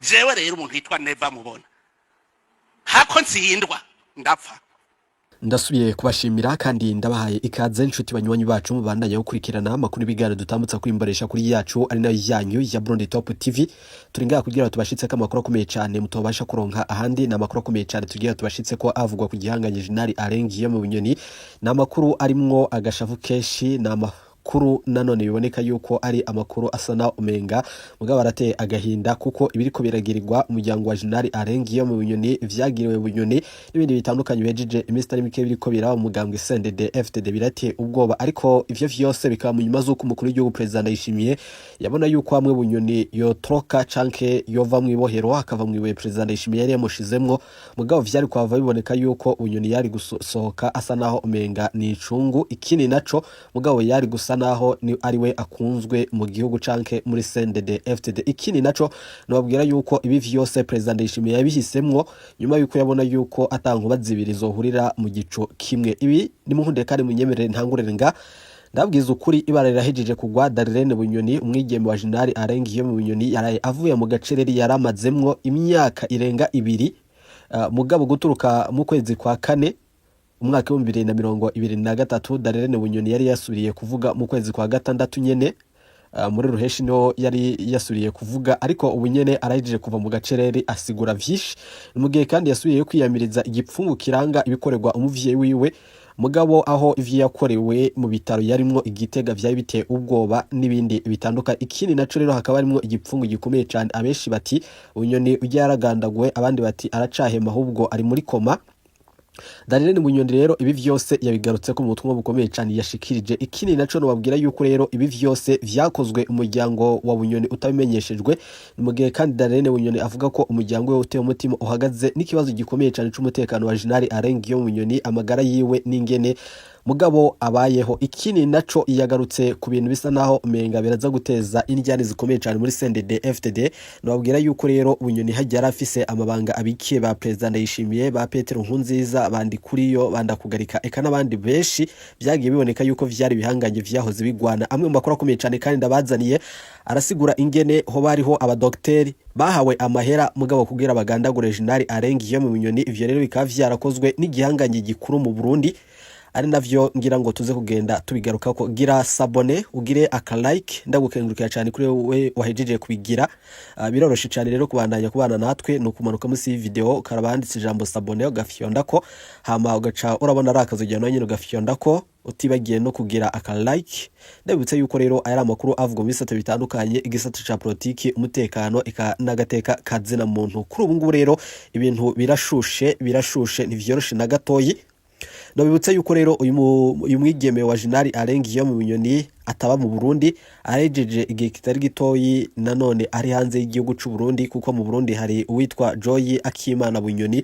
jewe rero umuntu yitwa Neva mubona hako ntsindwa ndapfa. Ndasubiye kubashimira kandi ndabahaye ikaze inshuti banywanyi bacu mubandanya gukurikirana amakuru ibiganiro dutambutsa kuri imboresha kuri yacu ari nayo yanyu ya Burundi Top TV. Turinga kugira tubashitse ko amakuru akomeye cyane mutobasha kuronka ahandi, na amakuru akomeye cyane tugira tubashitse ko avugwa ku gihanganye General Arengiye mu Bunyoni, na amakuru arimwo agashavu keshi, na kuru nanone biboneka yuko ari amakuru asana umenga mugabo arateye agahinda kuko ibiriko biragirirwa umuryango wa General Arengiye mu Bunyoni vyagiriwe Bunyoni n'ibindi bitandukanye bejeje imisitari mike biriko biraba umugambwe CNDD FDD birateye ubwoba, ariko ivyo vyose bikaba mu nyuma z'uko umukuru w'igihugu President Ndayishimiye yabona yuko hamwe Bunyoni yo troka canke yova mu ibohero akava mu iwe President Ndayishimiye yari yamushizemwo, mugabo vyari kwava biboneka yuko Bunyoni yari gusohoka asa naho umenga ni icungu ikini naco, mugabo yari gusa naho ni ariwe akunzwe mu gihugu canke muri CNDD FDD. Ikini naco nababwira yuko ibi vyose President Ndayishimiye yabihisemwo nyuma yuko yabona yuko atankuba zibiri zohurira mu gico kimwe. Ibi ni muhunde kandi munyemerere ntangurere nga ndabwiza ukuri ibara rirahejeje kugwa. Darlene Bunyoni umwigeme wa General Arengiye mu Bunyoni yaraye avuye mu gacereri yaramazemwo imyaka irenga 2 mugabo guturuka mu kwezi kwa kane umwaka wa 2023 Darlene Bunyoni yari yasubiriye kuvuga mu kwezi kwa gatandatu nyene muri ruheshi no yari yasubiriye kuvuga, ariko ubu nyene arahejeje kuva mu gacereri asigura vyinshi mu gihe kandi yasubiriye kwiyamiriza igipfungu kiranga ibikorerwa umuvyeyi wiwe, mugabo aho ivyo yakorewe mu bitaro yarimwo igitega vyaye biteye ubwoba n'ibindi bitanduka. Ikindi naco rero hakaba arimwo igipfungu gikomeye cyane, abenshi bati Bunyoni ujya yaragandaguwe, abandi bati aracahema ahubwo ari muri koma. Darlene Bunyoni rero ibi vyose yabigarutse ko mu butumwa bukomeye cyane yashikirije. Ikindi naco nobabwira yuko rero ibi vyose vyakozwe umuryango wa Bunyoni utabimenyeshejwe, mu gihe kandi Darlene Bunyoni avuga ko umuryango we uteye umutima uhagaze n'ikibazo gikomeye cyane c'umutekano wa General Arengiye mu Bunyoni, amagara yiwe n'ingene mugabo abayeho. Ikini naco yagarutse ku bintu bisa naho umenga biraza guteza indyane zikomeye cyane muri CNDD FDD. Nababwira yuko rero Bunyoni hajya afise amabanga abikiye ba President Ndayishimiye, ba Petero Nkurunziza, bandi kuriyo bandakugarika eka n'abandi benshi byagiye biboneka yuko vyari bihanganye vyahoze bigwana. Amwe mu makuru akomeye cyane kandi ndabazaniye arasigura ingene ho bariho abadokteri bahawe amahera mugabo kugira bagandagure General Arengiye mu Bunyoni. Ivyo rero bikaba vyarakozwe n'igihanganye gikuru mu Burundi, ari navyo ngira ngo tuze kugenda tubigaruka ko. Gira sabone ugire like, ndagukengurukira cyane kuri we wahejeje kubigira. Biroroshe cyane rero kubandanya kubana natwe no kumanuka munsi y'video karabanditse ijambo sabone ugafyondako, hama ugaca urabona arakazo nyine ugafyondako utibagiye no kugira like. Ndabutse yuko rero aya amakuru avuga mu bisate bitandukanye, igisate ca politiki, umutekano eka nagateka kazina muntu. Kuri ubu ngubu rero ibintu birashushe ntivyoroshe na gatoyi. Nobibutse yuko rero uyu mwigeme wa General Arengiye mu Bunyoni ataba mu Burundi, arejeje igihe kitari gitoyi nanone ari hanze y'igihugu c'u Burundi, kuko mu Burundi hari uwitwa Joy Akimana Bunyoni.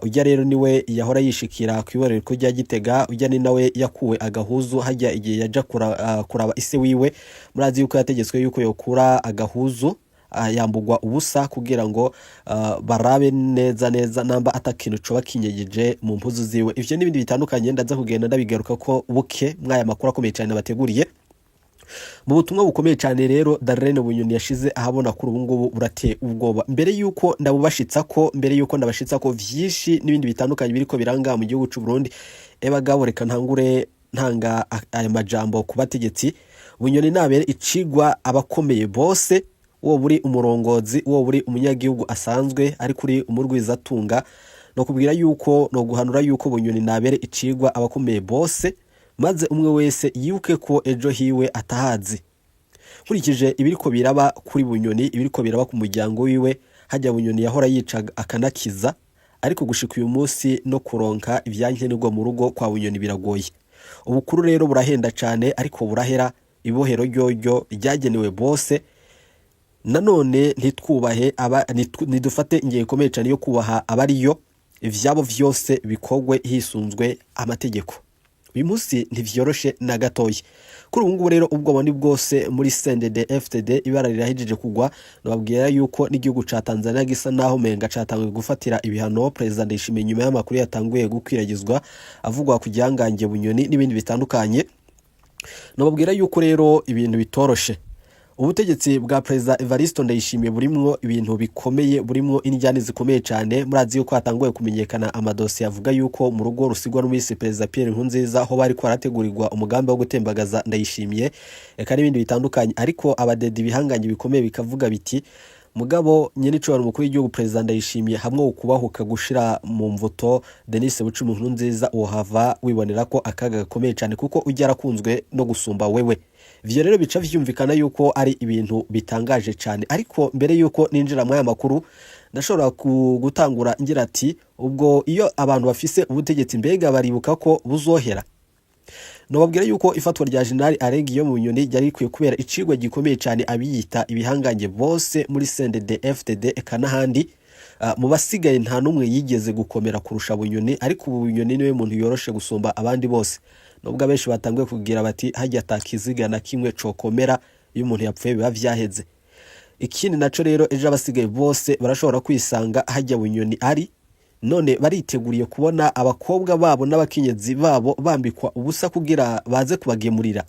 Ujya rero niwe yahora yishikira kwiborera ko rya Gitega, ujya ni nawe yakuwe agahuzu hajya igihe yaja kuraba ise wiwe. Murazi yuko yategetswe yuko yokura agahuzu yambugwa ubusa kugira ngo barabe neza namba atakintu coba kinyegeje mu mpuzu ziwe. Ivyo n'ibindi bitandukanye ndaza kugenda ndabigaruka ko buke mwaya makuru akomeye cyane bateguriye. Mu butumwa bukomeye cyane rero Darlene Bunyoni yashize ahabona kuri ubu ngubu burateye ubwoba. Mbere yuko ndabashitsa ko vyinshi n'ibindi bitandukanye biriko biranga mu gihugu c'u Burundi, ebagabo reka ntanga aya majambo ku bategetsi. Bunyoni nabere icigwa abakomeye bose, uwo buri umurongozi, uwo buri umunyagihugu asanzwe ari kuri umurwizatunga, no kubwira yuko no guhanura yuko Bunyoni nabere icigwa abakomeye bose, maze umwe wese yibuke ko ejo hiwe atahazi. Kurikije ibiriko biraba kuri Bunyoni, ibiriko biraba ku muryango wiwe, hajya Bunyoni yahora yica akanakiza, ariko gushika uyu munsi no kuronka ivyankenerwa mu rugo kwa Bunyoni biragoye. Ubukuru rero burahenda cyane, ariko burahera. Ibohero ryoryo ryagenewe bose. Nanone ntitwubahe nidufate ingiye ikomeye cyane yo kubaha abariyo, ivyabo vyose bikogwe hisunzwe amategeko. Uyu munsi ntivyoroshe na gatoyi. Kuri ubu ngubu rero ubwo bwose muri CNDD FDD ibara rirahejeje kugwa. Nababwira yuko n'igihugu ca Tanzania gisa naho menga catanguye gufatira ibihano President Ndayishimiye nyuma y'amakuru yatanguye gukwiragizwa avugwa ku gihanganje Bunyoni n'ibindi bitandukanye. Nababwira yuko rero ibintu bitoroshe. ubutegetsi bwa Perezida Evariste Ndayishimiye burimwo ibintu bikomeye, burimwo injyane zikomeye cyane. Murazi yuko hatanguye kumenyekana amadosiye avuga yuko mu rugo rusigwa n'umwisi Perezida Pierre Nkurunziza aho bari kwarategurirwa umugambi wo gutembagaza Ndayishimiye, eka n'ibindi bitandukanye. Ariko abadedi bihanganye bikomeye bikavuga biti mugabo nyene icobora umukuru w'igihugu Perezida Ndayishimiye hamwe ukubahuka gushira mu mvuto Denis Bucumi Nkurunziza uhava wibonera ko akaga gakomeye cyane kuko ujya arakunzwe no gusumba wewe. Ivyo rero bica vyumvikana yuko ari ibintu bitangaje cyane. Ariko mbere yuko ninjira mu aya makuru ndashobora gutangura ngira ati ubwo iyo abantu bafise ubutegetsi mbega baribuka ko buzohera. Nobabwira yuko ifatwa rya General Arengiyo mu Bunyoni ryari rikwiye kubera icigwa gikomeye cyane abiyita ibihangange bose muri CNDD FDD eka n'ahandi. Mu basigaye nta numwe yigeze gukomera kurusha Bunyoni, ariko Bunyoni niwe muntu yoroshe gusumba abandi bose. Nubwo abenshi batanguye kugira bati hajya atakiziga na kimwe cokomera iyo umuntu yapfuye biba vyaheze. Ikindi naco rero ejo abasigaye bose barashobora kwisanga hajya Bunyoni ari none bariteguriye kubona abakobwa babo n'abakenyezi babo bambikwa ubusa kugira baze kubagemurira.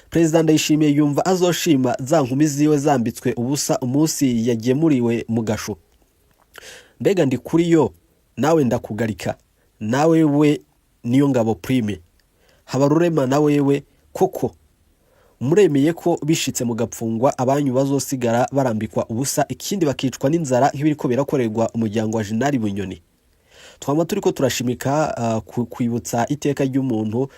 Perezida Ndayishimiye yumva azoshima za nkumi ziwe zambitswe ubusa umunsi yagemuriwe mu gasho. Mbega ndi kuri yo nawe ndakugarika, nawe we niyo ngabo prime Habarurema nawe we koko muremeye ko bishitse mu gapfungwa abanyu bazosigara barambikwa ubusa ikindi bakicwa n'inzara nk'ibiriko birakorerwa umuryango wa General Bunyoni. Twama turiko turashimika kwibutsa iteka ry'umuntu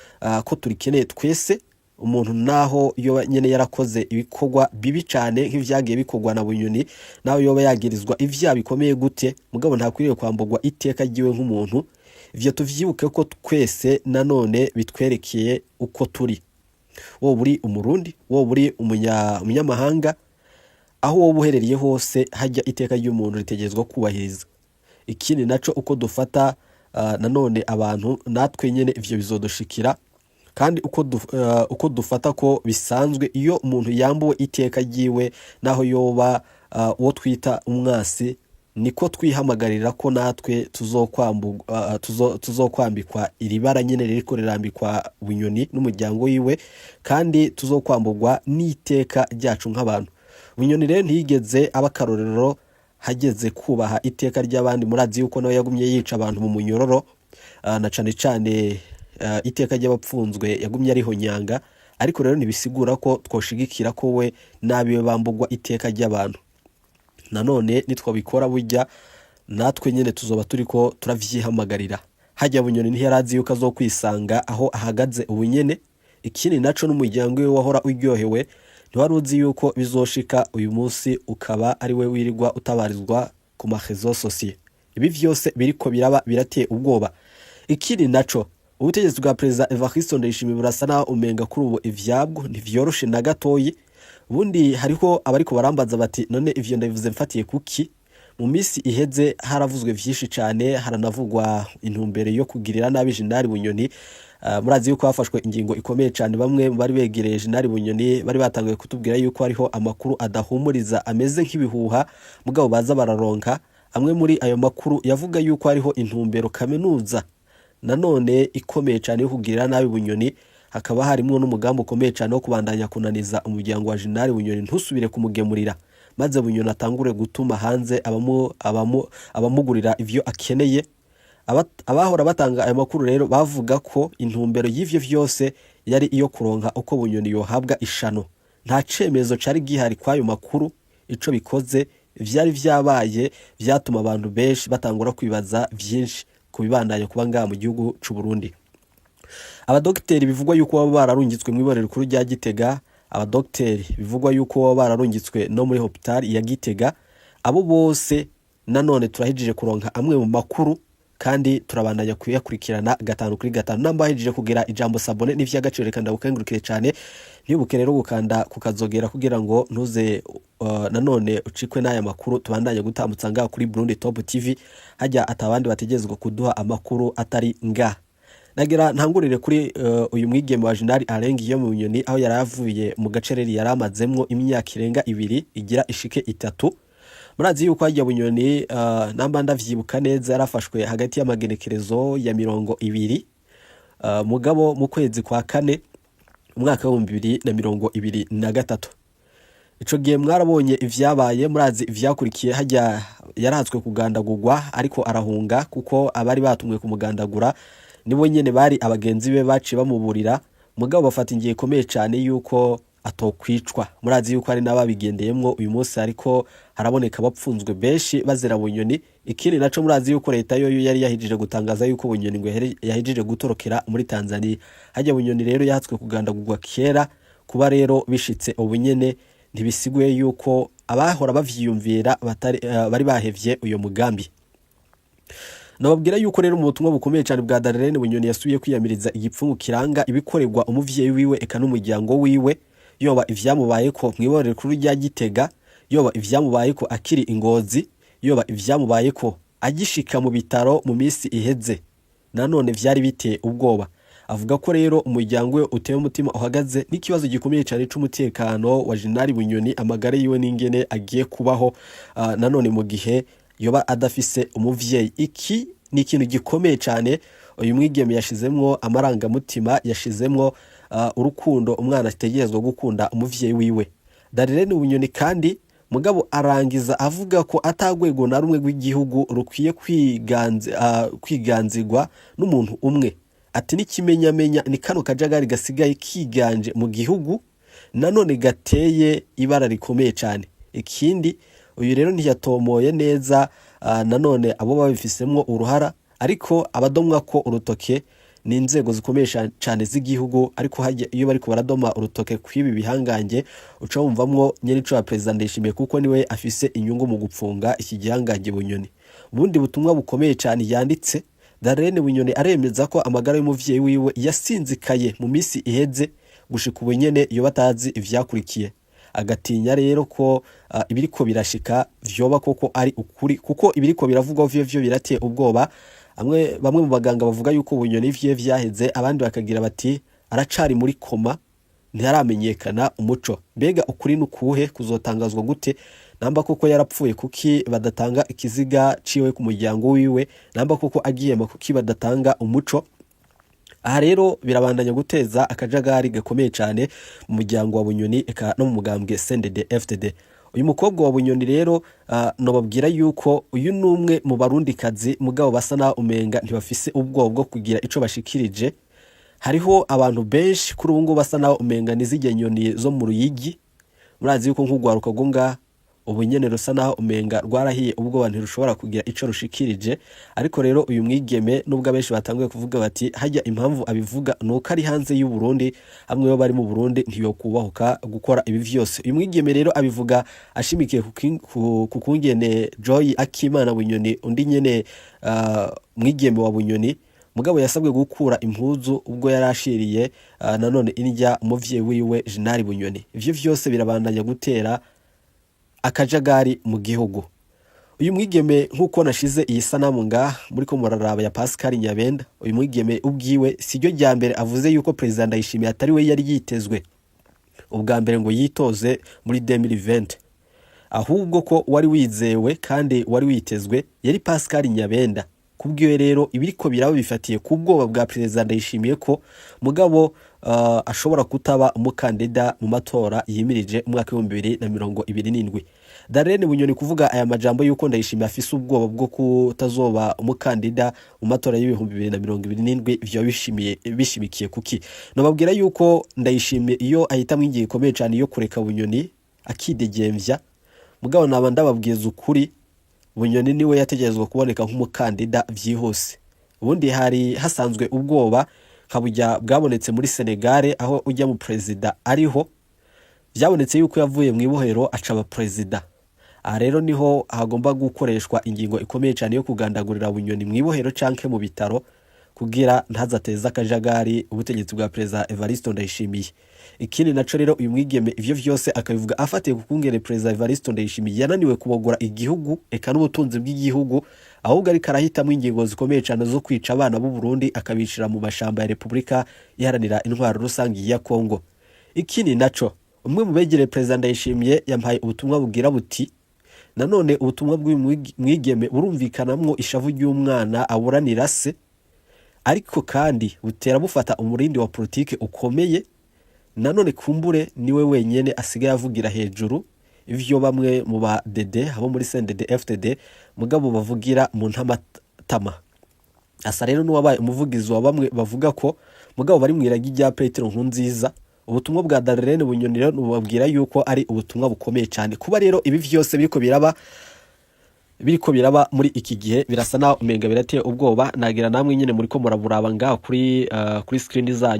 ko turikeneye twese umuntu naho yo nyene yarakoze ibikorwa bibi cyane nk'ivyagiye bikorwa na Bunyoni, naho yoba yagirizwa ivya bikomeye gute mugabo ntakwiriye kwambugwa iteka giwe nk'umuntu. Ivyo tuvyibuke ko twese nanone bitwerekeye uko turi. Wo buri umurundi, wo buri umunyamahanga, aho wo buhereriye hose hajya iteka ry'umuntu ritegezwa kubahiriza. Ikindi naco uko dufata nanone abantu natwe nyene ivyo bizodushikira, kandi uko dufata ko bisanzwe iyo umuntu yambuwe iteka giwe naho yoba uwo twita umwasi, niko twihamagarira ko natwe tuzokwambikwa iribara nyene ririko rirambikwa Bunyoni n'umuryango wiwe, kandi tuzokwambugwa n'iteka ryacu nk'abantu. Bunyoni rero ntiyigeze abakarorero hageze kubaha iteka ry'abandi. Murazi yuko nawe yagumye yica abantu mu munyororo, na cane cane iteka ry'abapfunzwe yagumye ariho nyanga. Ariko rero nibisigura ko twoshigikira ko we nabiwe bambugwa iteka ry'abantu. Nanone nitwabikora burya natwe nyene tuzoba turiko turavyihamagarira. Hajya Bunyoni ntiyarazi yuko azokwisanga aho ahagaze ubunyene. Ikindi naco n'umuryango we wahora uryohewe ntiwaruzi yuko bizoshika uyu munsi ukaba ari we wirirwa utabarizwa ku marezo sociaux. Ibi vyose biriko biraba birateye ubwoba. Ikindi naco ubutegetsi bwa Perezida Evariste Ndayishimiye burasa naho umenga kuri ubu ivyabwo ntivyoroshe na gatoyi. Ubundi hariho abariko barambaza bati none ivyo ndabivuze mfatiye kuki? Mu misi iheze haravuzwe vyinshi cyane, haranavugwa intumbere yo kugirira nabi General Bunyoni. Murazi yuko hafashwe ingingo ikomeye cyane, bamwe bari begereye General Bunyoni bari batanguye kutubwira yuko hariho amakuru adahumuriza ameze nk'ibihuha mugabo baza bararonka. Amwe muri ayo makuru yavuga yuko hariho intumbero kaminuza nanone ikomeye cyane yo kugirira nabi Bunyoni. Hakaba harimo n'umugambo ukomeye cyane wo kubandanya kunaniza umuryango wa General Bunyoni ntusubire kumugemurira, maze Bunyoni atangure gutuma hanze abamugurira ivyo akeneye. Abahora batanga ayo makuru rero bavuga ko intumbero y'ivyo vyose yari iyo kuronka uko Bunyoni yohabwa ishano. Nta cemezo cari gihari kwayo makuru. Ico bikoze vyari vyabaye vyatuma abantu benshi batangura kwibaza vyinshi kubibandanya kuba ngaha mu gihugu c'u Burundi. Abadokiteri bivugwa yuko baba bararungitswe mu iborero rikuru rya Gitega, abadokiteri bivugwa yuko baba bararungitswe no muri hospital ya Gitega, abo bose nanone turahejije kuronka amwe mu makuru kandi turabandanya kuyakurikirana gatanu kuri gatanu. Namba hejije kugira ijambo sabone n'ivy'agaciro reka ndabukengurukire cyane. Ntibuke rero gukanda kukazogera kugira ngo ntuze nanone ucikwe n'aya makuru tubandanye gutambutsa ngaha kuri Burundi Top TV, hajya atabandi bategezwe kuduha amakuru atari ngaha. Nagira ntangurire kuri uyu mwigeme wa General Arengiyo mu Bunyoni aho yaravuye mu gacereri yaramazemwo imyaka irenga 2 igira ishike 3. Murazi yuko hajya Bunyoni namba ndavyibuka neza yarafashwe hagati y'amagenekerezo ya 20 mugabo mu kwezi kwa kane umwaka wa 2023. ico gihe mwarabonye ivyabaye, murazi ivyakurikiye, hajya yaratswe kugandagurwa ariko arahunga kuko abari batumwe kumugandagura nibo nyene bari abagenzi be baciye bamuburira, mugabo bafata ingiye ikomeye cyane yuko atokwicwa. Murazi yuko ari n'ababigendeyemwo uyu munsi ariko haraboneka bapfunzwe benshi bazira Bunyoni. Ikindi naco murazi yuko leta yo yari yahijije gutangaza yuko Bunyoni ngo yahijije gutorokera muri Tanzania. Hajya Bunyoni rero yahatswe kugandagurwa kera, kuba rero bishitse ubunyene ntibisiguye yuko abahora bavyiyumvira bari bahevye uyo mugambi. Nababwira yuko rero mu butumwa bukomeye cyane bwa Darlene Bunyoni yasubiye kwiyamiriza igipfungu kiranga ibikorerwa umuvyeyi wiwe eka n'umuryango wiwe, yoba ivyamubayeko mwiborero kuri rya Gitega, yoba ivyamubayeko akiri Ingozi, yoba ivyamubayeko agishika mu bitaro mu misi iheze, nanone vyari biteye ubwoba. Avuga ko rero umuryango we utewe umutima uhagaze n'ikibazo gikomeye cyane c'umutekano wa Jenerali Bunyoni, amagara yiwe n'ingene agiye kubaho nanone mu gihe yoba adafise umuvyeyi. Iki ni ikintu gikomeye cyane uyu mwigeme yashizemwo amarangamutima, yashizemwo urukundo umwana ategerezwa gukunda umuvyeyi wiwe. Darlene Bunyoni kandi mugabo arangiza avuga ko atagwego na rumwe rw'igihugu rukwiye kwiganzirwa n'umuntu umwe. Ati n'ikimenyamenya ni kano kajagari gasigaye kiganje mu gihugu, nanone gateye ibara rikomeye cyane. Ikindi uyu rero ntiyatomoye neza nanone abo babifisemwo uruhara, ariko abadomwa ko urutoke ni inzego zikomeye cyane z'igihugu, ariko hajya iyo bari ko baradoma urutoke kwibi bihangange uca wumvamwo nyerico wa President Ndayishimiye kuko niwe afise inyungu mu gupfunga iki gihangange Bunyoni. Ubundi butumwa bukomeye cyane yanditse, Darlene Bunyoni aremeza ko amagara y'umuvyeyi wiwe yasinzikaye mu misi iheze gushika ubunyene iyo batazi ivyakurikiye. Agatinya rero ko ibiriko birashika vyoba koko ari ukuri, kuko ibiriko biravugwa vyo birateye ubwoba. Bamwe mu baganga bavuga yuko Bunyoni vyaheze, abandi bakagira bati aracari muri koma ntiharamenyekana umuco. Mbega ukuri nukuhe kuzotangazwa gute? Namba koko yarapfuye kuki badatanga ikiziga ciwe ku muryango wiwe? Namba koko agiye kuki badatanga umuco? Aha rero birabandanya guteza akajagari gakomeye cyane mu muryango wa Bunyoni eka no mu mugambwe CNDD-FDD. Uyu mukobwa wa Bunyoni rero nobabwira yuko uyu numwe mu barundi kazi mugabo basa na umenga ntibafise ubwoba bwo kugira ico bashikirije. Hariho abantu benshi kuri ubu ngo basa na umenga nizige nyoni zo mu Ruyigi. Murazi yuko nk'ugwaruka gonga ubunyene rusa naho umenga rwarahiye ubwoba ntirushobora kugira ico rushikirije. Ariko rero uyu mwigeme nubwo abenshi batanguye kuvuga bati hajya impamvu abivuga nuko ari hanze y'u Burundi, hamwe yo bari mu Burundi ntiyo kubahuka gukora ibi vyose. Uyu mwigeme rero abivuga ashimikiye ku kungene Joy Akimana Bunyoni, undi nyene mwigeme wa Bunyoni, mugabo yasabwe gukura impuzu ubwo yarashiriye nanone indya umuvyeyi wiwe Jenerali Bunyoni. Ivyo vyose birabandanya gutera akajagari mu gihugu. Uyu mwigeme nkuko nashize iyi sanamu nga muri ko muraraba ya Pascal Nyabenda, uyu mwigeme ubwiwe siryo rya mbere avuze yuko President Ndayishimiye atari we yari yitezwe ubwa mbere ngo yitoze muri 2020, ahubwo ko wari wizewe kandi wari witezwe yari Pascal Nyabenda. Kubwiwe rero ibiriko biraba bifatiye ku bwoba bwa President Ndayishimiye ko mugabo ashobora kutaba umukandida mu matora yimirije umwaka wa 2027. Darlene Bunyoni kuvuga aya majambo yuko Ndayishimiye afise ubwoba bwo kutazoba umukandida mu matora y'2027 vyo bishimikiye kuki? Nababwira yuko Ndayishimiye iyo ahitamwe ingiye ikomeye cyane yo kureka Bunyoni akidegemvya, mugabo naba ndababwiza ukuri Bunyoni niwe yategerezwa kuboneka nk'umukandida vyihuse. Ubundi hari hasanzwe ubwoba kabujya bwabonetse muri Senegal, aho ujya mu president ariho byabonetse yuko yavuye mu ibohero acaba president. Aha rero niho hagomba gukoreshwa ingingo ikomeye cyane yo kugandagurira Bunyoni mu ibohero canke mu bitaro kugira ntazateza akajagari ubutegetsi bwa President Evariste Ndayishimiye. Ikindi naco rero uyu mwigeme ivyo vyose akabivuga afatiye kukungere President Evariste Ndayishimiye yananiwe kubogora igihugu eka n'ubutunzi bw'igihugu, ahubwo ari karahitamo ingingo zikomeye cyane zo kwica abana b'u Burundi akabicira mu mashamba ya Republika iharanira intwaro rusangi ya Kongo. Ikindi naco umwe mu begere President Ndayishimiye yampaye ubutumwa bugira buti nanone ubutumwa bw'umwigeme burumvikanamwo ishavu ry'umwana aburanira se, ariko kandi butera bufata umurindi wa politike ukomeye nanone kumbure niwe wenyene asigaye avugira hejuru ivyo bamwe mu ba DD abo muri CNDD FDD mugabo bavugira mu ntamatama. Asa rero n'uwabaye umuvugizi wa bamwe bavuga ko mugabo bari mwiragi rya Petero Nkurunziza. Ubutumwa bwa Darlene Bunyoni rero nubabwira yuko ari ubutumwa bukomeye cyane. Kuba rero ibi vyose biriko biraba muri iki gihe birasa naho umenga birateye ubwoba. Nagira namwe nyene muri ko muraburaba ngaho kuri screen zanyu.